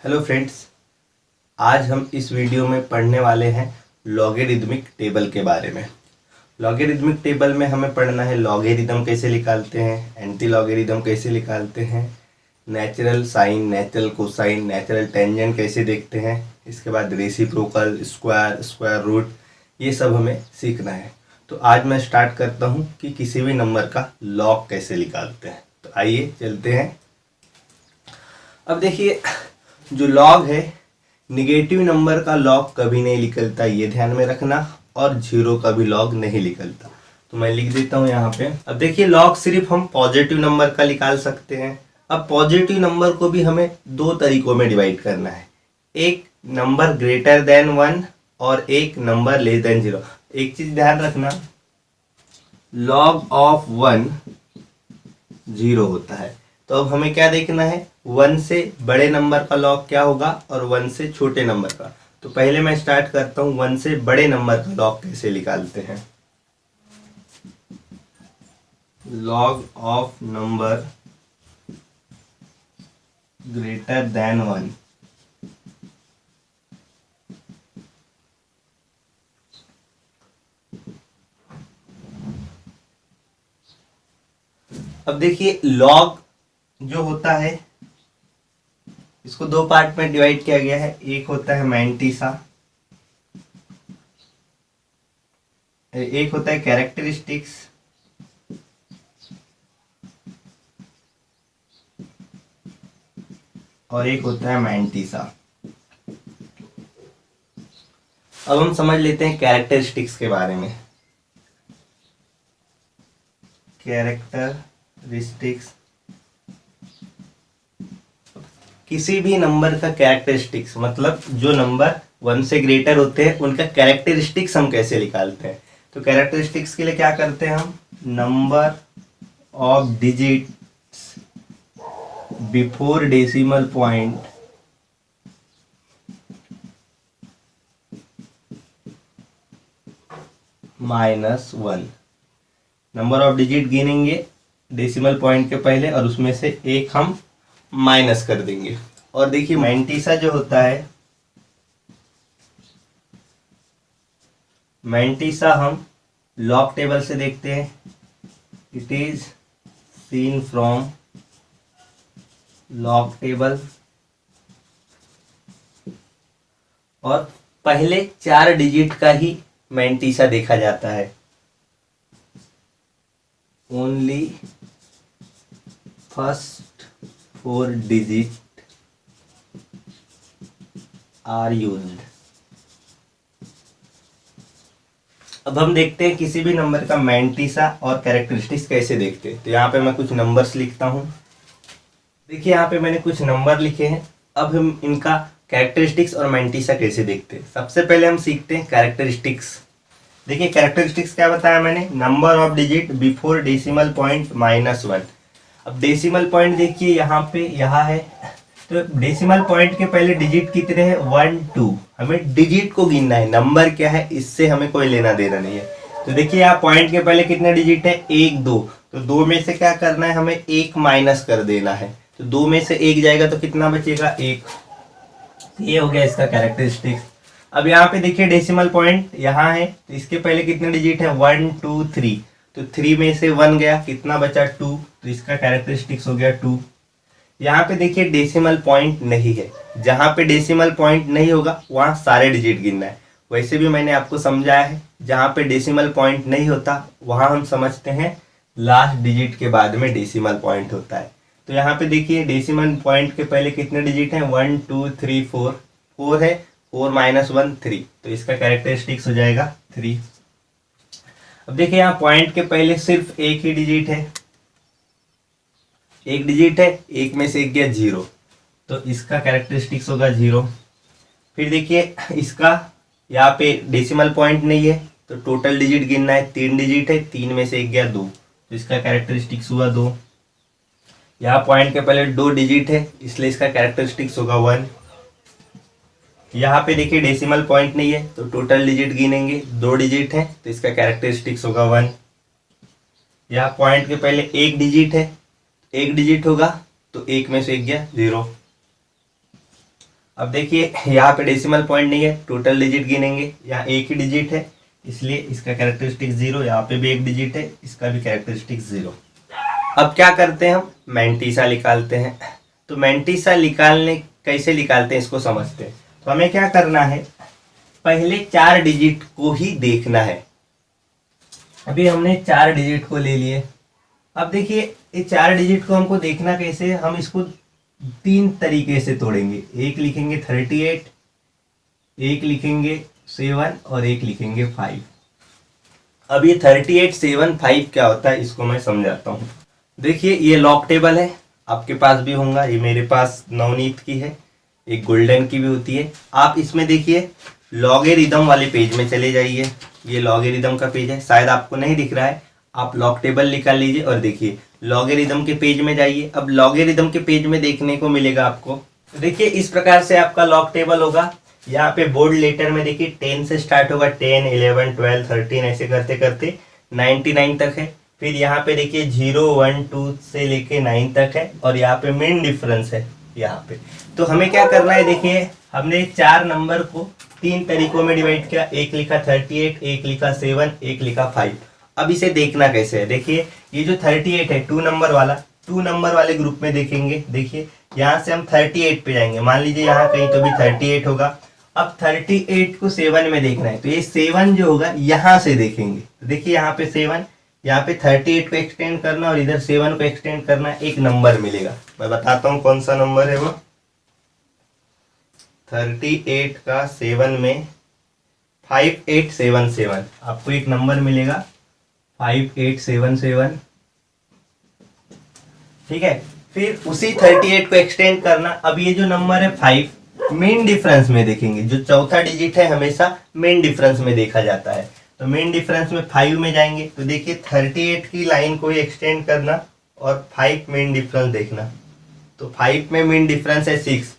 Hello friends, आज हम इस वीडियो में पढ़ने वाले हैं लॉगरिदमिक टेबल के बारे में। लॉगरिदमिक टेबल में हमें पढ़ना है लॉगरिदम कैसे निकालते हैं, एंटी लॉगरिदम कैसे निकालते हैं, natural sine, natural cosine, natural tangent कैसे देखते हैं, इसके बाद रेसिप्रोकल, स्क्वायर, स्क्वायर रूट, ये सब हमें सीखना है। तो आज मैं स्टार्ट करता हूँ कि किसी भी नंबर का लॉग कैसे निकालते हैं। तो आइए चलते हैं। अब देखिए, जो लॉग है, निगेटिव नंबर का लॉग कभी नहीं निकलता, ये ध्यान में रखना, और जीरो का भी लॉग नहीं निकलता। तो मैं लिख देता हूँ यहाँ पे। अब देखिए, लॉग सिर्फ हम पॉजिटिव नंबर का निकाल सकते हैं। अब पॉजिटिव नंबर को भी हमें दो तरीकों में डिवाइड करना है, एक नंबर ग्रेटर देन 1 और एक नंबर लेस देन 0। एक चीज ध्यान रखना, लॉग ऑफ 1 0 होता है। तो अब हमें क्या देखना है, 1 से बड़े नंबर का लॉग क्या होगा और 1 से छोटे नंबर का। तो पहले मैं स्टार्ट करता हूँ 1 से बड़े नंबर का लॉग कैसे निकालते हैं। Log of number greater than 1। अब देखिए, लॉग जो होता है इसको दो पार्ट में डिवाइड किया गया है। एक होता है मैंटिसा, एक होता है कैरेक्टरिस्टिक्स, और एक होता है मैंटिसा। अब हम समझ लेते हैं कैरेक्टरिस्टिक्स के बारे में। कैरेक्टरिस्टिक्स, किसी भी नंबर का कैरेक्टरिस्टिक्स मतलब जो नंबर 1 से ग्रेटर होते हैं उनका कैरेक्टरिस्टिक्स हम कैसे निकालते हैं। तो कैरेक्टरिस्टिक्स के लिए क्या करते हैं हम, number of digits before decimal point -1। Number of digit गिनेंगे डेसिमल पॉइंट के पहले और उसमें से एक हम माइनस कर देंगे। और देखिए, मैंटिसा जो होता है, मैंटिसा हम लॉग टेबल से देखते हैं। It is seen from log table, और पहले 4 डिजिट का ही मैंटिसा देखा जाता है। Only first 4 digit are used. अब हम देखते हैं किसी भी नंबर का मैंटिसा और कैरेक्टरिस्टिक्स कैसे देखते हैं। तो यहाँ पे मैं कुछ नंबर्स लिखता हूँ। देखिए, यहाँ पे मैंने कुछ नंबर लिखे हैं। अब हम इनका कैरेक्टरिस्टिक्स और मैंटिसा कैसे देखते हैं। सबसे पहले हम सीखते हैं कैरेक्टरिस्टिक्स। देखिए, कैरेक्टरिस्टिक्स क्या बताया मैंने, number of digit before decimal point -1। अब डेसिमल पॉइंट देखिए यहाँ पे, यहाँ है, तो डेसिमल पॉइंट के पहले डिजिट कितने हैं, 1 2। हमें डिजिट को गिनना है, नंबर क्या है इससे हमें कोई लेना देना नहीं है। तो देखिए, यहाँ पॉइंट के पहले कितने डिजिट है, 1 2। तो 2 में से क्या करना है, हमें 1 माइनस कर देना है। तो 2 में से 1 जाएगा तो कितना बचेगा, 1। ये हो गया इसका कैरेक्टरिस्टिक्स। अब यहाँ पे देखिए, डेसिमल पॉइंट यहाँ है, तो इसके पहले कितने डिजिट है, 1 2 3। तो 3 में से 1 गया, कितना बचा, 2। तो इसका कैरेक्टरिस्टिक्स हो गया 2। यहाँ पे देखिए, डेसिमल पॉइंट नहीं है। जहाँ पे डेसिमल पॉइंट नहीं होगा वहाँ सारे डिजिट गिनना है। वैसे भी मैंने आपको समझाया है, जहाँ पे डेसिमल पॉइंट नहीं होता वहाँ हम समझते हैं लास्ट डिजिट के बाद में डेसिमल पॉइंट होता है। तो यहाँ पे देखिए, डेसिमल पॉइंट के पहले कितने डिजिट हैं, 1 2 3 4। 4 है, 4 -1 3। तो इसका कैरेक्टरिस्टिक्स हो जाएगा 3। अब देखिए, यहाँ पॉइंट के पहले सिर्फ एक ही डिजिट है, एक डिजिट है, एक में से एक गया 0। तो इसका कैरेक्टरिस्टिक्स होगा 0। फिर देखिए, इसका यहाँ पे डेसिमल पॉइंट नहीं है, तो टोटल डिजिट गिनना है, 3 डिजिट है, 3 में से एक गया 2। तो इसका कैरेक्टरिस्टिक्स हुआ 2। यहाँ पॉइंट के पहले 2 डिजिट है, इसलिए इसका कैरेक्टरिस्टिक्स होगा 1। यहाँ पे देखिए, डेसिमल पॉइंट नहीं है, तो टोटल डिजिट गिनेंगे, 2 डिजिट है, तो इसका कैरेक्टरिस्टिक्स होगा 1। यहाँ पॉइंट के पहले एक डिजिट है, एक डिजिट होगा, तो एक में से एक गया 0। अब देखिए यहाँ पे डेसिमल पॉइंट नहीं है, टोटल डिजिट गिनेंगे, यहाँ एक ही डिजिट है इसलिए इसका कैरेक्टरिस्टिक 0, यहाँ पे भी एक डिजिट है इसका भी कैरेक्टरिस्टिक 0। अब क्या करते हैं, हम मैंटीसा निकालते हैं। तो मैंटीसा निकालने कैसे निकालते हैं इसको समझते हैं। तो हमें क्या करना है, पहले 4 डिजिट को ही देखना है। अभी हमने 4 डिजिट को ले लिए। अब देखिए ये 4 डिजिट को हमको देखना कैसे, हम इसको 3 तरीके से तोड़ेंगे। एक लिखेंगे 38, एक लिखेंगे 7 और एक लिखेंगे 5। अब ये 38, 7, 5 क्या होता है इसको मैं समझाता हूँ। देखिए ये लॉग टेबल है, आपके पास भी होगा, ये मेरे पास नवनीत की है, एक गोल्डन की भी होती है। आप इसमें देखिए लॉगरिदम वाले पेज में चले जाइए, ये लॉगरिदम का पेज है, शायद आपको नहीं दिख रहा है, आप लॉग टेबल निकाल लीजिए और देखिए लॉगरिदम के पेज में जाइए। अब लॉगरिदम के पेज में देखने को मिलेगा आपको, तो देखिए इस प्रकार से आपका लॉग टेबल होगा। यहाँ पे बोल्ड लेटर में देखिए 10 से स्टार्ट होगा, 10, 11, 12, 13 ऐसे करते करते 99 तक है। फिर यहाँ पे देखिए 0, 1, 2 से लेके 9 तक है और यहाँ पे मेन डिफरेंस है यहाँ पे। तो हमें क्या करना है, देखिए हमने 4 नंबर को 3 तरीकों में डिवाइड किया, एक लिखा 38, एक लिखा 7, एक लिखा 5। अब इसे देखना कैसे है, देखिए ये जो 38 है 2 नंबर वाला, 2 नंबर वाले ग्रुप में देखेंगे। देखिए यहाँ से हम 38 पे जाएंगे, मान लीजिए यहाँ कहीं तो भी 38 होगा। अब 38 को 7 में देखना है, तो ये 7 जो होगा यहाँ से देखेंगे। तो देखिए यहाँ पे 7, यहाँ पे 38 को एक्सटेंड करना और इधर 7 को एक्सटेंड करना, एक नंबर मिलेगा। मैं बताता हूँ कौन सा नंबर है वो। 38 का 7 में 5877, आपको एक नंबर मिलेगा 5877, ठीक है। फिर उसी 38 को एक्सटेंड करना। अब ये जो नंबर है 5, मेन डिफरेंस में देखेंगे, जो चौथा डिजिट है हमेशा मेन डिफरेंस में देखा जाता है। तो मेन डिफरेंस में 5 में जाएंगे, तो देखिए 38 की लाइन को एक्सटेंड करना और 5 मेन डिफरेंस देखना। तो 5 में मेन डिफरेंस है 6,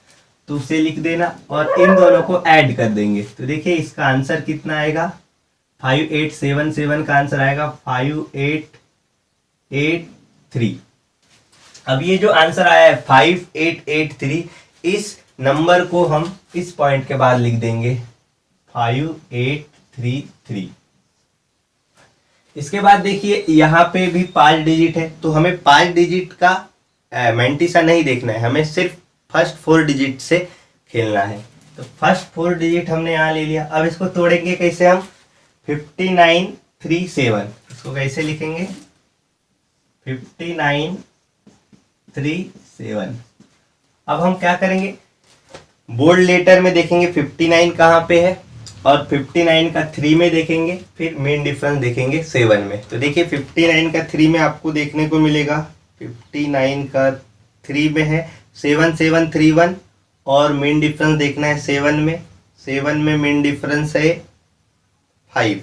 तो उसे लिख देना और इन दोनों को ऐड कर देंगे। तो देखिए इसका आंसर कितना आएगा, 5877 का आंसर आएगा 5883। अब ये जो आंसर आया है 5883, इस नंबर को हम इस पॉइंट के बाद लिख देंगे 5833। इसके बाद देखिए यहाँ पे भी 5 डिजिट है, तो हमें 5 डिजिट का मैंटीसा नहीं देखना है, हमें सिर्फ फर्स्ट 4 डिजिट से खेलना है। तो फर्स्ट 4 डिजिट हमने यहाँ ले लिया। अब इसको तोड़ेंगे कैसे हम, 5937, इसको कैसे लिखेंगे 5937। अब हम क्या करेंगे, बोल्ड लेटर में देखेंगे 59 कहाँ पे है और 59 का 3 में देखेंगे, फिर मेन डिफरेंस देखेंगे 7 में। तो देखिए 59 का 3 में आपको देखने को मिलेगा, 59 का 3 में है 7731 और मेन डिफरेंस देखना है 7 में। 7 में मेन डिफरेंस है 5,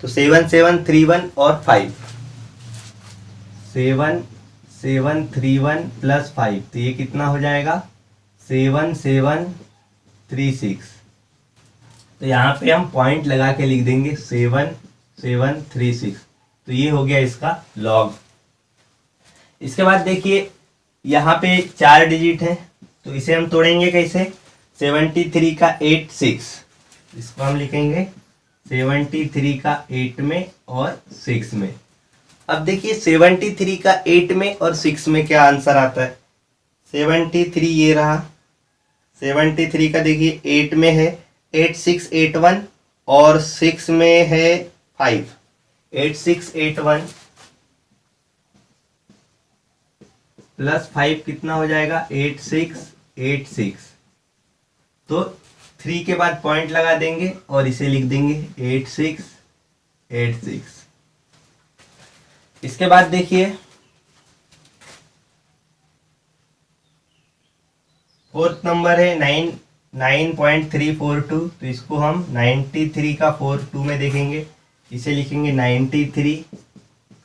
तो 7731 और 5, 7731 प्लस 5, तो ये कितना हो जाएगा 7736। तो यहाँ पे हम पॉइंट लगा के लिख देंगे 7736। तो ये हो गया इसका लॉग। इसके बाद देखिए यहाँ पे 4 डिजिट है, तो इसे हम तोड़ेंगे कैसे, 73 का 8 6, इसको हम लिखेंगे 73 का 8 में और 6 में। अब देखिए 73 का 8 में और 6 में क्या आंसर आता है, 73 ये रहा, 73 का देखिए 8 में है 8681 और 6 में है 5, 8681 प्लस 5 कितना हो जाएगा 8686। तो 3 के बाद पॉइंट लगा देंगे और इसे लिख देंगे 8686। इसके बाद देखिए फोर्थ नंबर है 9.342, तो इसको हम 93 का 4 2 में देखेंगे, इसे लिखेंगे 93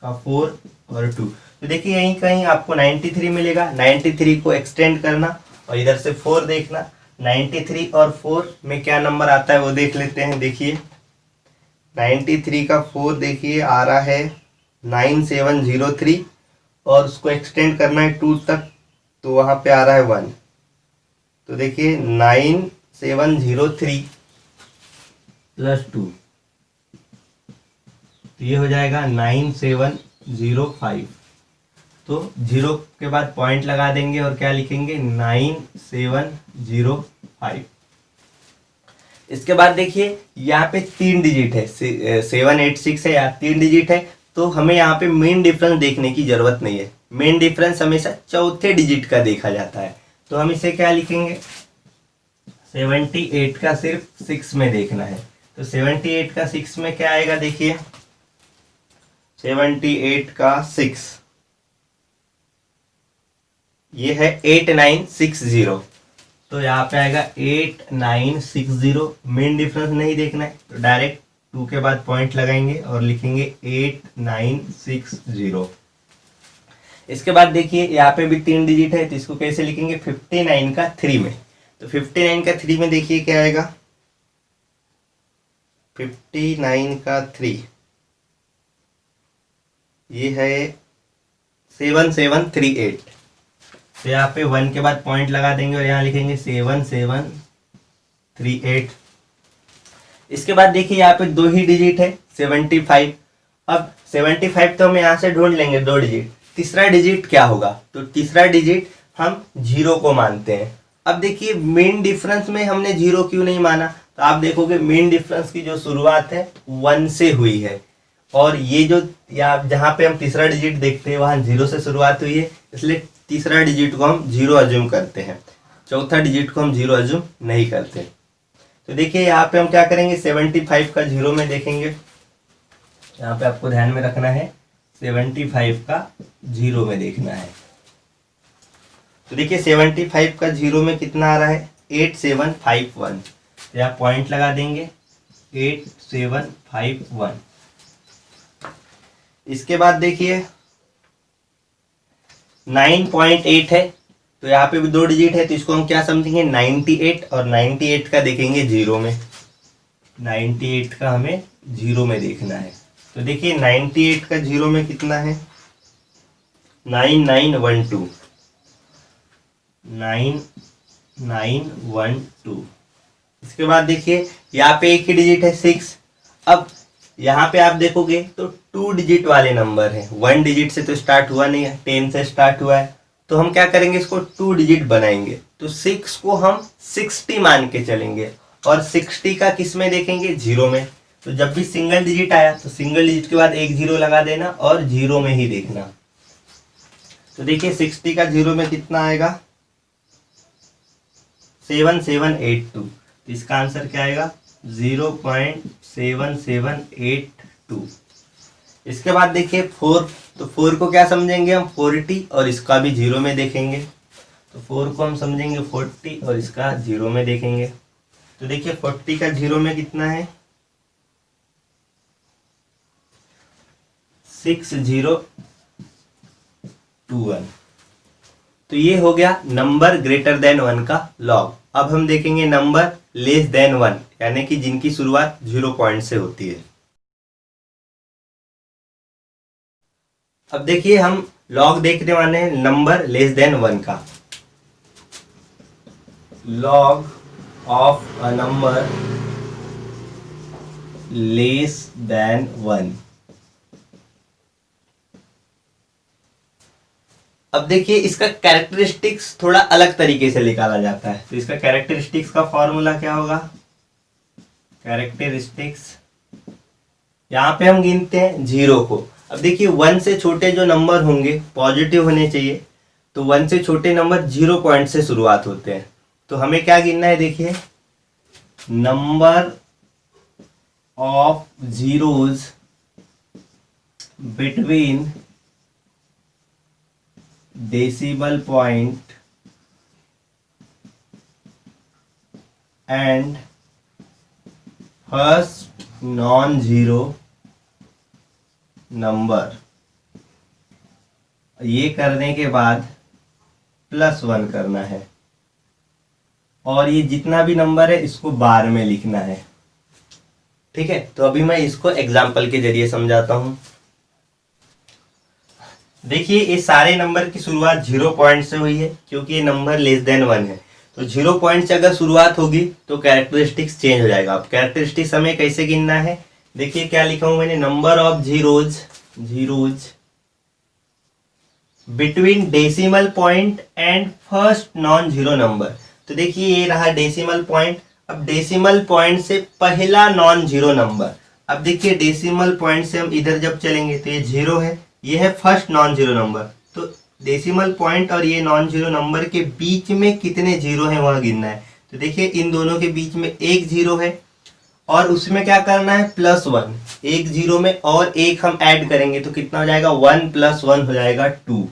का 4 और 2। तो देखिए यहीं कहीं आपको 93 मिलेगा, 93 को एक्सटेंड करना और इधर से 4 देखना। 93 और 4 में क्या नंबर आता है वो देख लेते हैं। देखिए 93 का 4 देखिए आ रहा है 9703 और उसको एक्सटेंड करना है 2 तक, तो वहाँ पे आ रहा है 1। तो देखिए 9703 प्लस 2, तो ये हो जाएगा 9705। तो 0 के बाद पॉइंट लगा देंगे और क्या लिखेंगे 9705। इसके बाद देखिए यहाँ पे 3 डिजिट है, 786 है, यहाँ 3 डिजिट है, तो हमें यहाँ पे मेन डिफरेंस देखने की जरूरत नहीं है। मेन डिफरेंस हमेशा चौथे डिजिट का देखा जाता है। तो हम इसे क्या लिखेंगे, 78 का सिर्फ 6 में देखना है। तो 78 का 6 में क्या आएगा, देखिए 78 का 6 ये है 8960। तो यहाँ पे आएगा 8960। मेन डिफरेंस नहीं देखना है तो डायरेक्ट 2 के बाद पॉइंट लगाएंगे और लिखेंगे 8960। इसके बाद देखिए यहाँ पे भी 3 डिजिट है, तो इसको कैसे लिखेंगे 59 का 3 में। तो 59 का 3 में देखिए क्या आएगा, 59 का 3 ये है 7738। तो यहाँ पे 1 के बाद पॉइंट लगा देंगे और यहाँ लिखेंगे 7738। इसके बाद देखिए यहाँ पे 2 ही डिजिट है 75। अब 75 तो हम यहाँ से ढूंढ लेंगे 2 डिजिट। तीसरा डिजिट क्या होगा, तो तीसरा डिजिट हम 0 को मानते हैं। अब देखिए मेन डिफरेंस में हमने 0 क्यों नहीं माना, तो आप देखोगे मेन डिफरेंस की जो शुरुआत है 1 से हुई है, और ये जो यहाँ जहाँ पे हम तीसरा डिजिट देखते हैं वहाँ 0 से शुरुआत हुई है, इसलिए तीसरा डिजिट को हम 0 अज्यूम करते हैं, चौथा डिजिट को हम 0 अज्यूम नहीं करते। तो देखिए यहाँ पे हम क्या करेंगे, 75 का 0 में देखेंगे। यहाँ पे आपको ध्यान में रखना है 75 का 0 में देखना है। तो देखिए 75 का 0 में कितना आ रहा है 8751। तो यहाँ पॉइंट लगा देंगे 8751। इसके बाद देखिए 9.8 है, तो यहाँ पे भी 2 डिजिट है, तो इसको हम क्या समझेंगे 98, और 98 का देखेंगे 0 में। 98 का हमें 0 में देखना है। तो देखिए 98 का 0 में कितना है 9912। 9912। इसके बाद देखिए यहाँ पे एक ही डिजिट है 6। अब यहाँ पे आप देखोगे तो 2 डिजिट वाले नंबर है, 1 डिजिट से तो स्टार्ट हुआ नहीं है, 10 से स्टार्ट हुआ है। तो हम क्या करेंगे, इसको 2 डिजिट बनाएंगे। तो 6 को हम 60 मान के चलेंगे, और 60 का किस में देखेंगे 0 में। तो जब भी सिंगल डिजिट आया तो सिंगल डिजिट के बाद एक 0 लगा देना और 0 में ही देखना। तो देखिए 60 का 0 में कितना आएगा 7782। तो इसका आंसर क्या आएगा 0.7782। इसके बाद देखिए 4, तो 4 को क्या समझेंगे हम 40, और इसका भी 0 में देखेंगे। तो 4 को हम समझेंगे 40 और इसका 0 में देखेंगे। तो देखिए 40 का 0 में कितना है 6021। तो ये हो गया नंबर ग्रेटर देन 1 का लॉग। अब हम देखेंगे नंबर लेस देन 1, यानी कि जिनकी शुरुआत 0 पॉइंट से होती है। अब देखिए हम लॉग देखने वाले हैं नंबर लेस देन 1 का। Log of a number less than 1। अब देखिए इसका कैरेक्टरिस्टिक्स थोड़ा अलग तरीके से निकाला जाता है। तो इसका कैरेक्टरिस्टिक्स का फॉर्मूला क्या होगा, कैरेक्टरिस्टिक्स, यहाँ पे हम गिनते हैं 0 को। अब देखिए 1 से छोटे जो नंबर होंगे पॉजिटिव होने चाहिए, तो 1 से छोटे नंबर 0 पॉइंट से शुरुआत होते हैं। तो हमें क्या गिनना है, देखिए number of zeros between decimal point and first non zero number. ये करने के बाद +1 करना है, और ये जितना भी नंबर है इसको बार में लिखना है। ठीक है, तो अभी मैं इसको एग्जाम्पल के जरिए समझाता हूं। देखिए ये सारे नंबर की शुरुआत 0 पॉइंट से हुई है, क्योंकि ये नंबर लेस देन 1 है। तो 0 पॉइंट से अगर शुरुआत होगी तो कैरेक्टरिस्टिक्स चेंज हो जाएगा। अब कैरेक्टरिस्टिक्स हमें कैसे गिनना है, देखिए क्या लिखा हूं मैंने, number of zeros between decimal point and first non zero number. तो देखिए ये रहा डेसिमल पॉइंट। अब डेसिमल पॉइंट से पहला नॉन जीरो नंबर, अब देखिए डेसिमल पॉइंट से हम इधर जब चलेंगे तो ये 0 है, ये है फर्स्ट नॉन जीरो नंबर। तो डेसिमल पॉइंट और ये नॉन जीरो नंबर के बीच में कितने जीरो हैं वह गिनना है। तो देखिए इन दोनों के बीच में एक जीरो है और उसमें क्या करना है, +1। एक जीरो में और एक हम ऐड करेंगे तो कितना हो जाएगा, 1 + 1 हो जाएगा 2।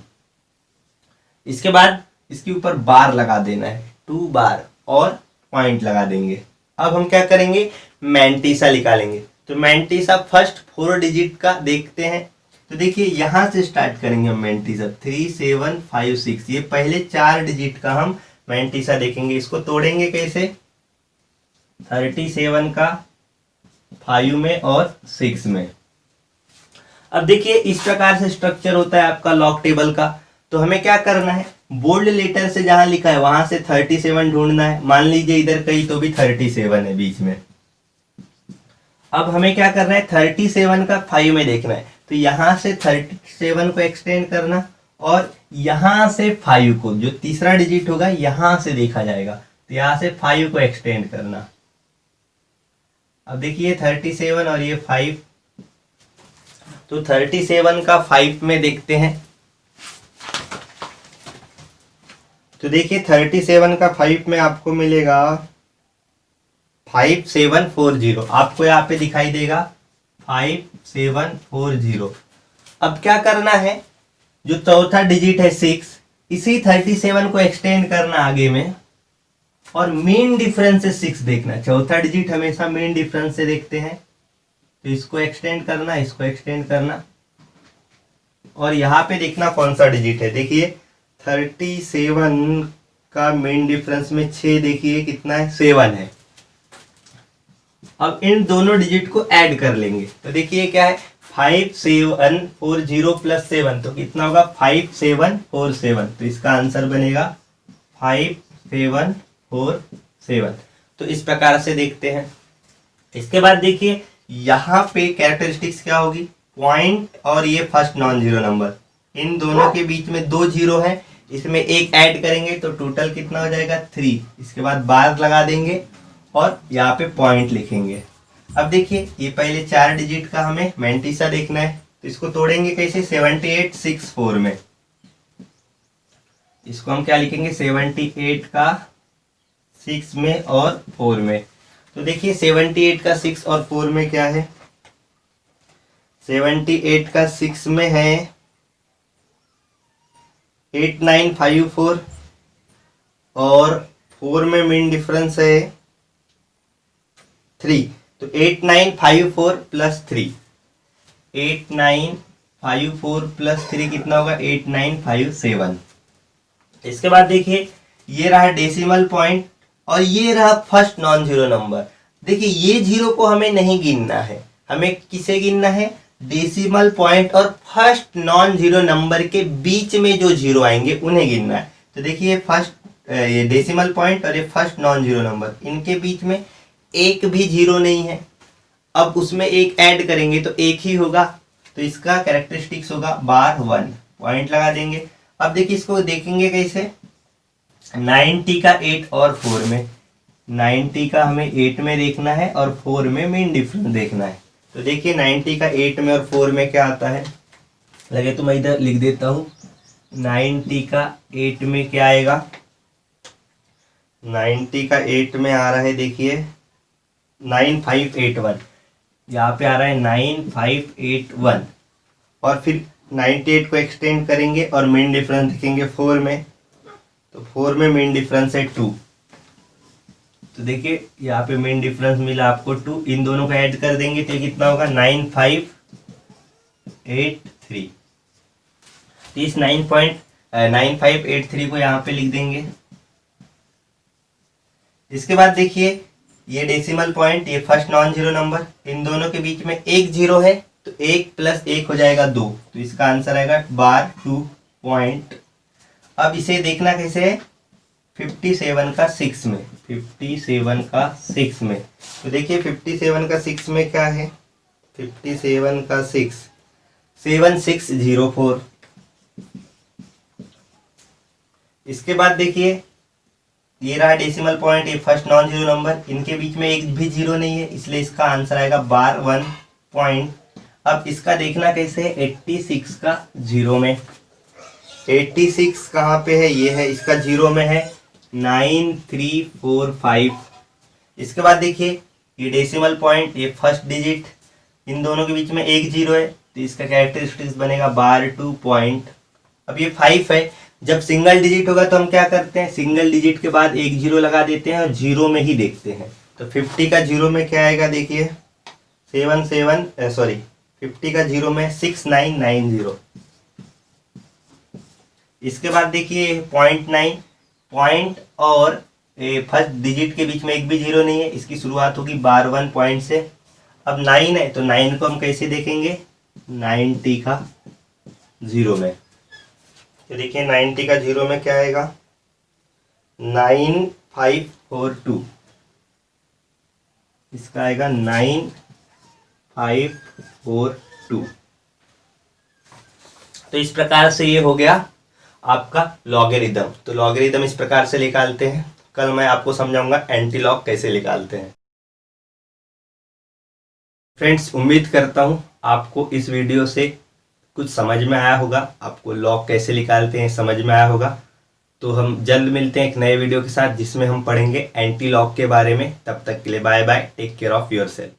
इसके बाद इसके ऊपर बार लगा देना है, 2 बार, और पॉइंट लगा देंगे। अब हम क्या करेंगे, मैंटीसा निकालेंगे। तो मैंटीसा फर्स्ट 4 डिजिट का देखते हैं। तो देखिए यहां से स्टार्ट करेंगे हम मैंटीसा, 3 7 5 6, ये पहले 4 डिजिट का हम मैंटीसा देखेंगे। इसको तोड़ेंगे कैसे, 37 का 5 में और 6 में। अब देखिए इस प्रकार से स्ट्रक्चर होता है आपका लॉग टेबल का। तो हमें क्या करना है, बोल्ड लेटर से जहां लिखा है वहां से 37 ढूंढना है। मान लीजिए इधर कहीं तो भी 37 है बीच में। अब हमें क्या करना है, 37 का 5 में देखना है। तो यहां से 37 को एक्सटेंड करना और यहां से 5 को, जो तीसरा डिजिट होगा यहां से देखा जाएगा, तो यहां से 5 को एक्सटेंड करना। अब देखिए 37 और ये 5, तो 37 का 5 में देखते हैं। तो देखिए 37 का 5 में आपको मिलेगा 5740, आपको यहाँ पे दिखाई देगा 5740। अब क्या करना है, जो चौथा डिजिट है 6, इसी 37 को एक्सटेंड करना आगे में और मेन डिफरेंस से 6 देखना। चौथा डिजिट हमेशा मेन डिफरेंस से देखते हैं, तो इसको एक्सटेंड करना, इसको एक्सटेंड करना और यहाँ पे देखना कौन सा डिजिट है। देखिए 37 का मेन डिफरेंस में 6 देखिए कितना है, 7 है। अब इन दोनों डिजिट को ऐड कर लेंगे। तो देखिए क्या है, 5740 + 7, तो कितना होगा, 5747। तो इसका आंसर बनेगा 5747। तो इस प्रकार से देखते हैं। इसके बाद देखिए यहाँ पे कैरेक्टरिस्टिक्स क्या होगी, पॉइंट और ये फर्स्ट नॉन जीरो नंबर, इन दोनों के बीच में 2 जीरो है, इसमें एक ऐड करेंगे तो टोटल कितना हो जाएगा, 3। इसके बाद बार लगा देंगे और यहाँ पे पॉइंट लिखेंगे। अब देखिए ये पहले 4 डिजिट का हमें मैंटीसा देखना है, तो इसको तोड़ेंगे कैसे, 7864 में। इसको हम क्या लिखेंगे, 78 का 6 में और 4 में। तो देखिए 78 का 6 और 4 में क्या है, 78 का 6 में है 8954 और 4 में मेन डिफरेंस है 3। तो 8954 + 3, 8954 + 3 कितना होगा, 8957। इसके बाद देखिए ये रहा डेसिमल पॉइंट और ये रहा फर्स्ट नॉन जीरो नंबर। देखिए ये जीरो को हमें नहीं गिनना है, हमें किसे गिनना है, डेसिमल पॉइंट और फर्स्ट नॉन जीरो नंबर के बीच में जो जीरो आएंगे उन्हें गिनना है। तो देखिए ये डेसिमल पॉइंट और ये फर्स्ट नॉन जीरो नंबर, इनके बीच में एक भी जीरो नहीं है। अब उसमें एक ऐड करेंगे तो एक ही होगा, तो इसका कैरेक्टरिस्टिक्स होगा /1, पॉइंट लगा देंगे। अब देखिए इसको देखेंगे कैसे, 90 का 8 और 4 में, 90 का हमें 8 में देखना है और 4 में मेन डिफरेंस देखना है। तो देखिए 90 का 8 में और 4 में क्या आता है, लगे तो मैं इधर लिख देता हूँ। 90 का 8 में क्या आएगा, 90 का 8 में आ रहा है देखिए 9581, यहाँ पे आ रहा है 9581 और फिर 98 को एक्सटेंड करेंगे और मेन डिफरेंस देखेंगे 4 में, तो 4 में मेन डिफरेंस है 2। तो देखिए यहाँ पे मेन डिफरेंस मिला आपको 2, इन दोनों का ऐड कर देंगे तो कितना होगा 9583। तो इस 9583 को यहाँ पे लिख देंगे। इसके बाद देखिए ये डेसिमल पॉइंट, ये फर्स्ट नॉन जीरो नंबर, इन दोनों के बीच में एक जीरो है, तो 1 + 1 हो जाएगा 2, तो इसका आंसर आएगा /2 पॉइंट। अब इसे देखना कैसे है, 57 का 6 में, 57 का 6 में, तो देखिए 57 का 6 में क्या है, 57 का 6 7604। इसके बाद देखिए ये रहा डेसिमल पॉइंट, ये फर्स्ट नॉन जीरो नंबर, इनके बीच में एक भी जीरो नहीं है, इसलिए इसका आंसर आएगा बार 1 पॉइंट। अब इसका देखना कैसे है, 86 का जीरो में, 86 कहाँ पे है, ये है, इसका जीरो में है 9345। इसके बाद देखिए ये डेसिमल पॉइंट, ये फर्स्ट डिजिट, इन दोनों के बीच में एक जीरो है, तो इसका कैरेक्टरिस्टिक्स बनेगा बार 2 पॉइंट। अब ये 5 है, जब सिंगल डिजिट होगा तो हम क्या करते हैं, सिंगल डिजिट के बाद एक जीरो लगा देते हैं और जीरो में ही देखते हैं। तो 50 का जीरो में क्या आएगा, देखिए 50 का जीरो में 6990। इसके बाद देखिए पॉइंट 9, पॉइंट और फर्स्ट डिजिट के बीच में एक भी जीरो नहीं है, इसकी शुरुआत होगी बार 1 पॉइंट से। अब 9 है, तो 9 को हम कैसे देखेंगे, 90 का जीरो में, तो देखिए 90 का जीरो में क्या आएगा, 9542, इसका आएगा 9542। तो इस प्रकार से ये हो गया आपका लॉगरिदम। तो लॉगरिदम इस प्रकार से निकालते हैं, कल मैं आपको समझाऊंगा एंटी लॉग कैसे निकालते हैं। फ्रेंड्स, उम्मीद करता हूं आपको इस वीडियो से कुछ समझ में आया होगा, आपको लॉग कैसे निकालते हैं समझ में आया होगा। तो हम जल्द मिलते हैं एक नए वीडियो के साथ जिसमें हम पढ़ेंगे एंटी लॉग के बारे में। तब तक के लिए bye bye, take care of yourself.